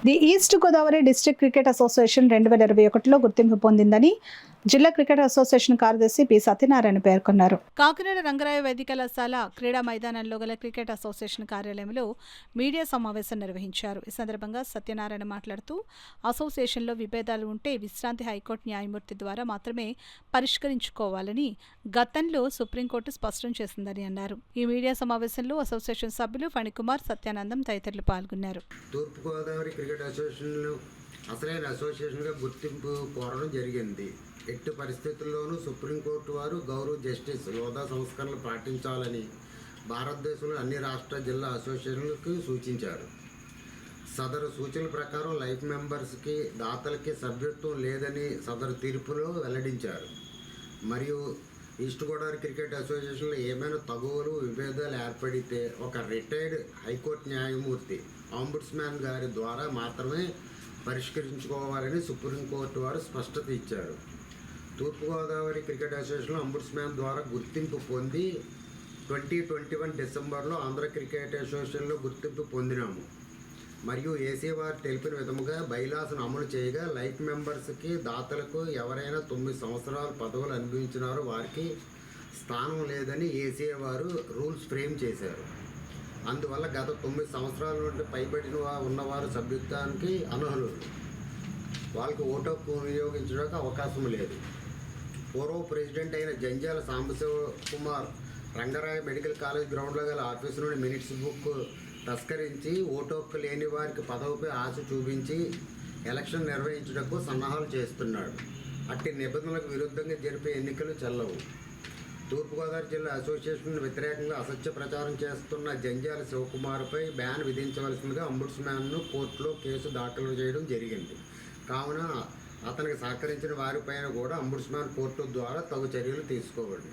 The east Godavari district cricket association 2021లో గుర్తింపు పొందిందని జిల్లా క్రికెట్ అసోసియేషన్ కార్యదర్శి పి సత్యనారాయణ పేర్కొన్నారు. కాకినాడ రంగరాయ వైదికళాశాల క్రీడా మైదానంలో గల క్రికెట్ అసోసియేషన్ కార్యాలయంలో మీడియా సమావేశం నిర్వహించారు. ఈ సందర్భంగా సత్యనారాయణ మాట్లాడుతూ అసోసియేషన్లో విభేదాలు ఉంటే విశ్రాంతి హైకోర్టు న్యాయమూర్తి ద్వారా మాత్రమే పరిష్కరించుకోవాలని గతంలో సుప్రీంకోర్టు స్పష్టం చేసిందని అన్నారు. ఈ మీడియా సమావేశంలో అసోసియేషన్ సభ్యులు ఫణికుమార్, సత్యానందం తదితరులు పాల్గొన్నారు. తూర్పుగోదావరి క్రికెట్ అసోసియేషన్లో అసలైన అసోసియేషన్గా గుర్తింపు కోరడం జరిగింది. ఎట్టి పరిస్థితుల్లోనూ సుప్రీంకోర్టు వారు గౌరవ జస్టిస్ హోదా సంస్కరణలు పాటించాలని భారతదేశంలో అన్ని రాష్ట్ర జిల్లా అసోసియేషన్లకు సూచించారు. సదరు సూచనల ప్రకారం లైఫ్ మెంబర్స్కి దాతలకి సభ్యత్వం లేదని సదరు తీర్పులో వెల్లడించారు. మరియు ఈస్ట్ గోదావరి క్రికెట్ అసోసియేషన్లో ఏమైనా తగువులు విభేదాలు ఏర్పడితే ఒక రిటైర్డ్ హైకోర్టు న్యాయమూర్తి ఆంబుడ్స్మ్యాన్ గారి ద్వారా మాత్రమే పరిష్కరించుకోవాలని సుప్రీంకోర్టు వారు స్పష్టత ఇచ్చారు. తూర్పుగోదావరి క్రికెట్ అసోసియేషన్లో ఆంబుడ్స్మ్యాన్ ద్వారా గుర్తింపు పొంది 2021 డిసెంబర్లో ఆంధ్ర క్రికెట్ అసోసియేషన్లో గుర్తింపు పొందినాము. మరియు ఏసీ వారు తెలిపిన విధముగా బైలాస్ను అమలు చేయగా లైఫ్ మెంబర్స్కి దాతలకు ఎవరైనా 9 సంవత్సరాల పదవులు అనుభవించినారో వారికి స్థానం లేదని ఏసీ వారు రూల్స్ ఫ్రేమ్ చేశారు. అందువల్ల గత 9 సంవత్సరాల నుండి పైబడిన ఉన్నవారు సభ్యత్వానికి అనర్హులు. వాళ్ళకి ఓటు హక్కు వినియోగించడానికి అవకాశం లేదు. పూర్వ ప్రెసిడెంట్ అయిన జంజాల సాంబశివ కుమార్ రంగరాయ మెడికల్ కాలేజ్ గ్రౌండ్లో గల ఆఫీసు నుండి మినిట్స్ బుక్ తస్కరించి ఓటు హక్కు లేని వారికి పదవిపై ఆశ చూపించి ఎలక్షన్ నిర్వహించడానికి సన్నాహాలు చేస్తున్నాడు. అట్టి నిబంధనలకు విరుద్ధంగా జరిపే ఎన్నికలు చెల్లవు. తూర్పుగోదావరి జిల్లా అసోసియేషన్ వ్యతిరేకంగా అసత్య ప్రచారం చేస్తున్న జంజాల శివకుమార్పై బ్యాన్ విధించవలసిందిగా అంబుడ్స్మ్యాన్ను కోర్టులో కేసు దాఖలు చేయడం జరిగింది. కావున అతనికి సహకరించిన వారిపైన కూడా అంబుడ్స్మ్యాన్ కోర్టు ద్వారా తగు చర్యలు తీసుకోవాలి.